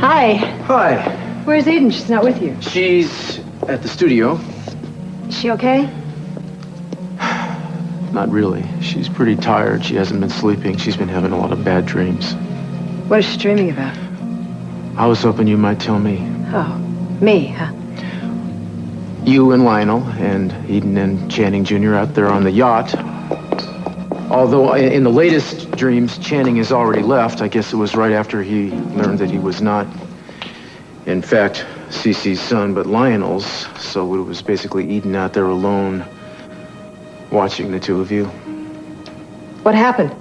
Hi. Hi. Where's Eden? She's not with you. She's at the studio. Is she okay? Not really. She's pretty tired. She hasn't been sleeping. She's been having a lot of bad dreams. What is she dreaming about? I was hoping you might tell me. Oh, me, huh? You and Lionel and Eden and Channing Jr. out there on the yacht. Although in the latest dreams, Channing has already left. I guess it was right after he learned that he was not, in fact, Cece's son, but Lionel's. So it was basically Eden out there alone, watching the two of you. What happened?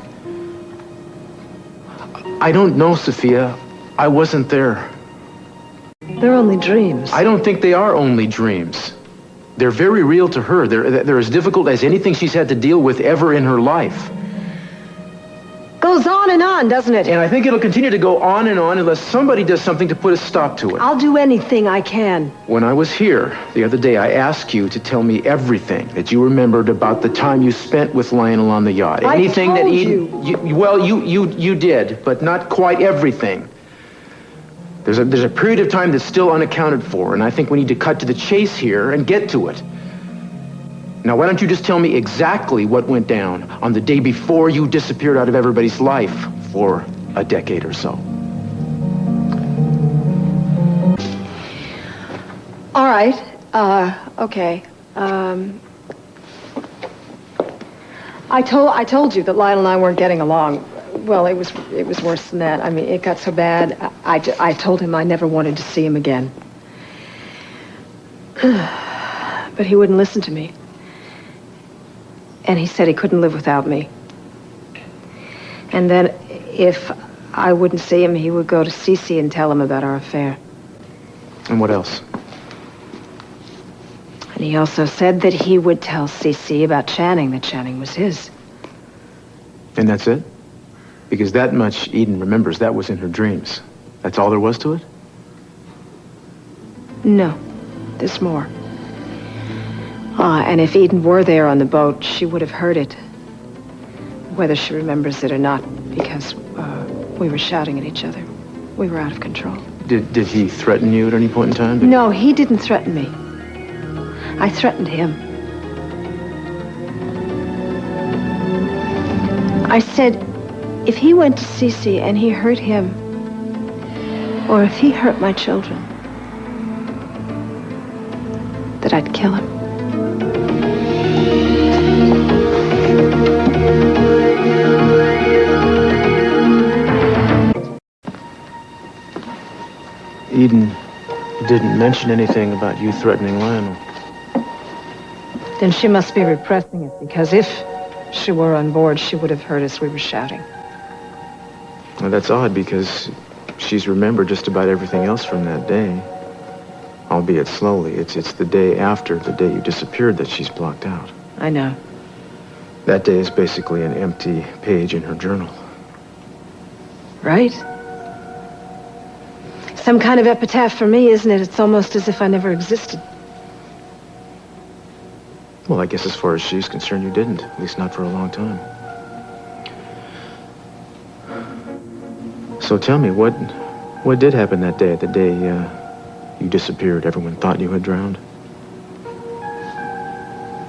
I don't know, Sophia. I wasn't there. They're only dreams. I don't think they are only dreams. They're very real to her. They're as difficult as anything she's had to deal with ever in her life. Goes on, doesn't it? And I think it'll continue to go on and on unless somebody does something to put a stop to it. I'll do anything I can. When I was here the other day, I asked you to tell me everything that you remembered about the time you spent with Lionel on the yacht. Anything I told that Eden, well, you did, but not quite everything. There's a period of time that's still unaccounted for, and I think we need to cut to the chase here and get to it. Now, why don't you just tell me exactly what went down on the day before you disappeared out of everybody's life for a decade or so? All right. Okay. I told you that Lionel and I weren't getting along. Well, it was worse than that. I mean, it got so bad, I told him I never wanted to see him again. But he wouldn't listen to me. And he said he couldn't live without me. And then if I wouldn't see him, he would go to Cece and tell him about our affair. And what else? And he also said that he would tell Cece about Channing, that Channing was his. And that's it? Because that much Eden remembers, that was in her dreams. That's all there was to it? No, there's more. And if Eden were there on the boat, she would have heard it. Whether she remembers it or not, because we were shouting at each other. We were out of control. Did he threaten you at any point in time? No, he didn't threaten me. I threatened him. I said, if he went to Cece and he hurt him, or if he hurt my children, that I'd kill him. Eden didn't mention anything about you threatening Lionel. Then she must be repressing it, because if she were on board, she would have heard us. We were shouting. Well, that's odd, because she's remembered just about everything else from that day. Albeit slowly. It's the day after the day you disappeared that she's blocked out. I know. That day is basically an empty page in her journal. Right? Some kind of epitaph for me, isn't it? It's almost as if I never existed. Well, I guess as far as she's concerned, you didn't. At least not for a long time. So tell me, what did happen that day, the day you disappeared? Everyone thought you had drowned.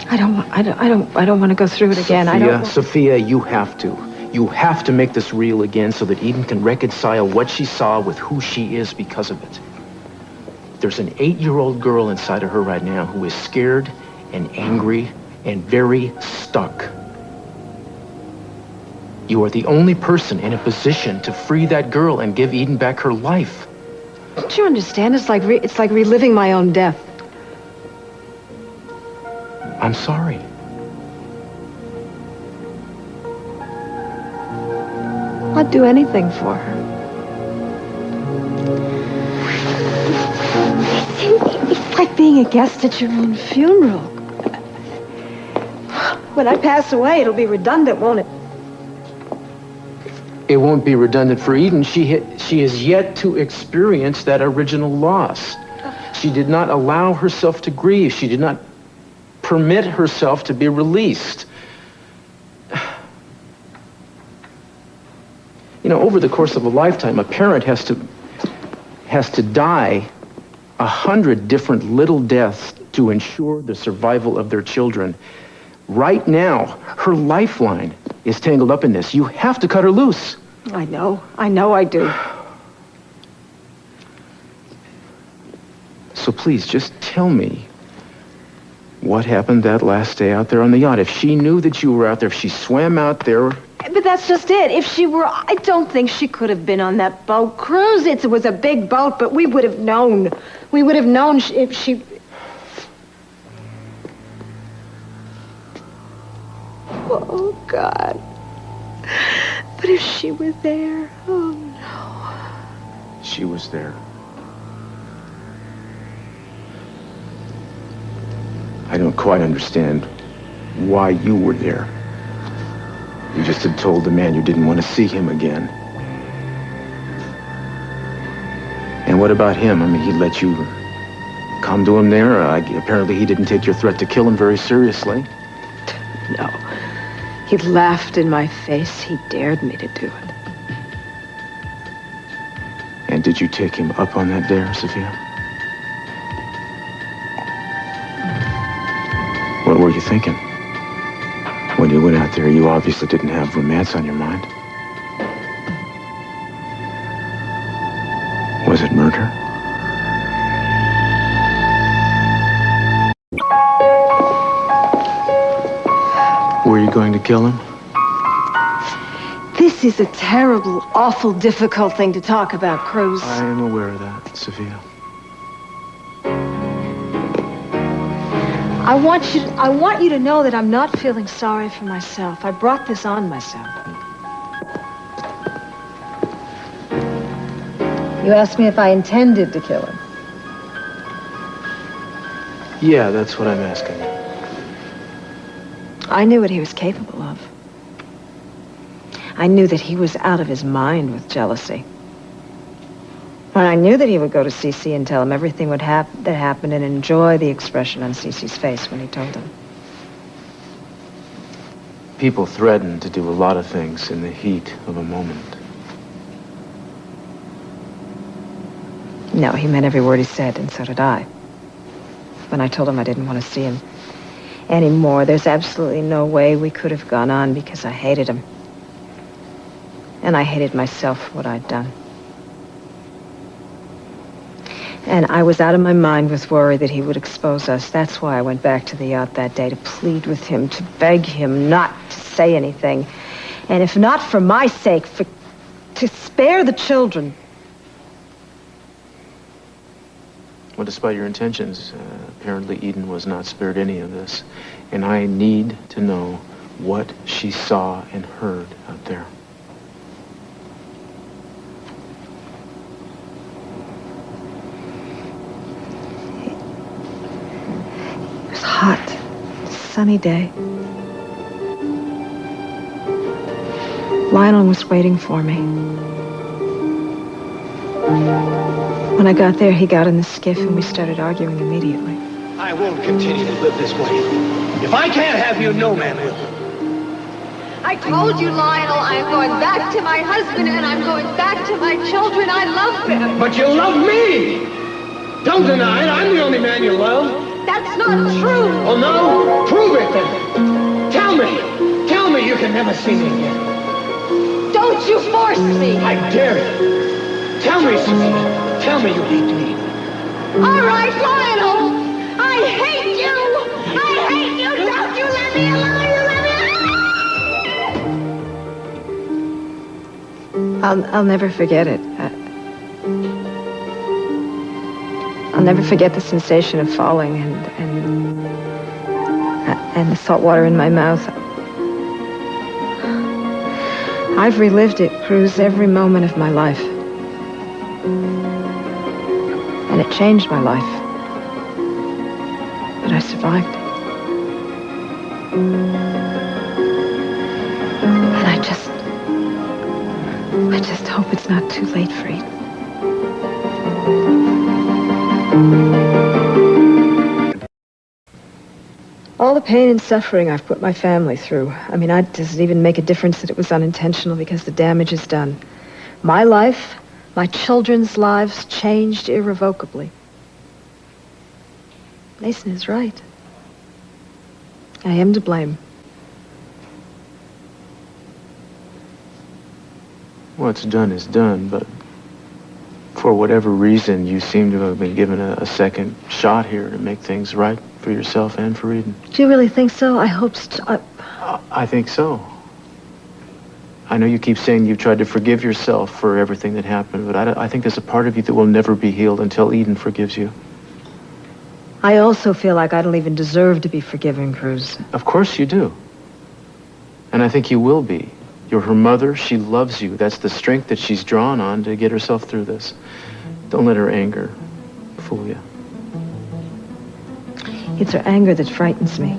I don't want to go through it again. Sophia, you have to. You have to make this real again so that Eden can reconcile what she saw with who she is because of it. There's an 8-year-old girl inside of her right now who is scared and angry and very stuck. You are the only person in a position to free that girl and give Eden back her life. Don't you understand? It's like reliving my own death. I'm sorry. I'd do anything for her. It's like being a guest at your own funeral. When I pass away, it'll be redundant, won't it? It won't be redundant for Eden. She has yet to experience that original loss. She did not allow herself to grieve. She did not permit herself to be released. You know, over the course of a lifetime, a parent has has to die 100 different little deaths to ensure the survival of their children. Right now, her lifeline is tangled up in this. You have to cut her loose. I know I do. So please, just tell me what happened that last day out there on the yacht. If she knew that you were out there, if she swam out there... But that's just it. If she were, I don't think she could have been on that boat. Cruz, it was a big boat, but we would have known. We would have known if she... Oh, God. But if she were there, oh, no. She was there. I don't quite understand why you were there. You just had told the man you didn't want to see him again. And what about him? I mean, he let you come to him there? Apparently he didn't take your threat to kill him very seriously. No. He laughed in my face. He dared me to do it. And did you take him up on that dare, Sophia? What were you thinking? When you went out there, you obviously didn't have romance on your mind. Was it murder? Were you going to kill him? This is a terrible, awful, difficult thing to talk about, Cruz. I am aware of that, Sophia. I want you to know that I'm not feeling sorry for myself. I brought this on myself. You asked me if I intended to kill him. Yeah, that's what I'm asking you. I knew what he was capable of. I knew that he was out of his mind with jealousy. And I knew that he would go to Cece and tell him everything that happened and enjoy the expression on Cece's face when he told him. People threaten to do a lot of things in the heat of a moment. No, he meant every word he said, and so did I. When I told him I didn't want to see him anymore, there's absolutely no way we could have gone on because I hated him. And I hated myself for what I'd done. And I was out of my mind with worry that he would expose us. That's why I went back to the yacht that day, to plead with him, to beg him not to say anything. And if not for my sake, to spare the children. Well, despite your intentions, apparently Eden was not spared any of this. And I need to know what she saw and heard out there. Hot, sunny day. Lionel was waiting for me. When I got there, he got in the skiff and we started arguing immediately. I won't continue to live this way. If I can't have you, no man will. I told you, Lionel, I'm going back to my husband and I'm going back to my children. I love them. But you love me! Don't deny it. I'm the only man you love. That's not true. Oh, no? Prove it, then. Tell me. Tell me you can never see me again. Don't you force me. I dare you. Tell me, Sophia. Tell me you hate me. All right, Lionel. I hate you. I hate you. Don't you let me alone. You let me alone. I'll never forget it. I'll never forget the sensation of falling and the salt water in my mouth. I've relived it, Cruz, every moment of my life. And it changed my life. But I survived. And I just hope it's not too late for Eden. All the pain and suffering I've put my family through. I mean, it doesn't even make a difference that it was unintentional because the damage is done. My life, My children's lives changed irrevocably. Mason is right. I am to blame. What's done is done, but for whatever reason, you seem to have been given a second shot here to make things right for yourself and for Eden. Do you really think so? I hope so. I think so. I know you keep saying you've tried to forgive yourself for everything that happened, but I think there's a part of you that will never be healed until Eden forgives you. I also feel like I don't even deserve to be forgiven, Cruz. Of course you do. And I think you will be. You're her mother. She loves you. That's the strength that she's drawn on to get herself through this. Don't let her anger fool you. It's her anger that frightens me.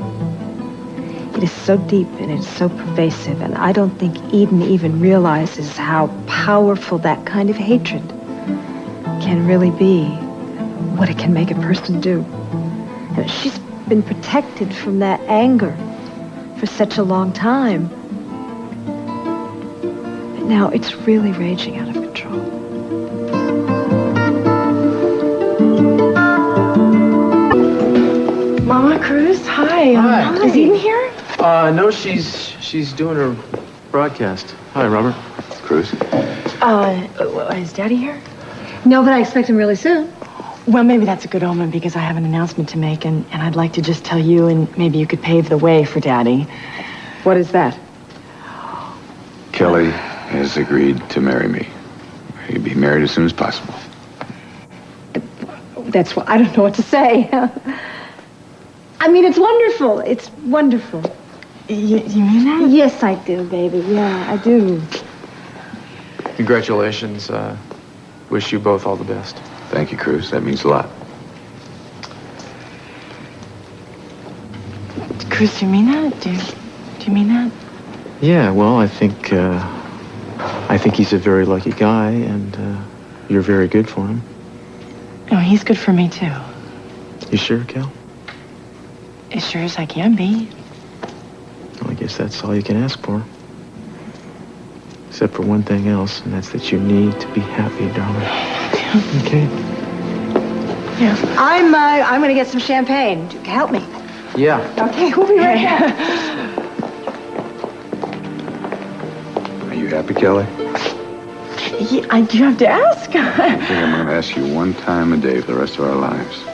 It is so deep and it's so pervasive, and I don't think Eden even realizes how powerful that kind of hatred can really be, what it can make a person do. And she's been protected from that anger for such a long time. But now it's really raging out of control. Mama, Cruz, hi. Hi. Is Eden here? No, she's doing her broadcast. Hi, Robert. Cruz? Is Daddy here? No, but I expect him really soon. Well, maybe that's a good omen because I have an announcement to make, and I'd like to just tell you, and maybe you could pave the way for Daddy. What is that? Kelly has agreed to marry me. He'd be married as soon as possible. That's what I don't know what to say. I mean, it's wonderful. It's wonderful. You mean that? Yes, I do, baby. Yeah, I do. Congratulations. Wish you both all the best. Thank you, Cruz. That means a lot. Cruz, do you mean that? Do you mean that? Yeah, well, I think he's a very lucky guy, and you're very good for him. No, he's good for me, too. You sure, Kel? As sure as I can be. Well, I guess that's all you can ask for. Except for one thing else, and that's that you need to be happy, darling. Okay? Yeah. I'm going to get some champagne. Help me. Yeah. Okay, we'll be right back. Are you happy, Kelly? Yeah, I do have to ask. I think I'm going to ask you one time a day for the rest of our lives.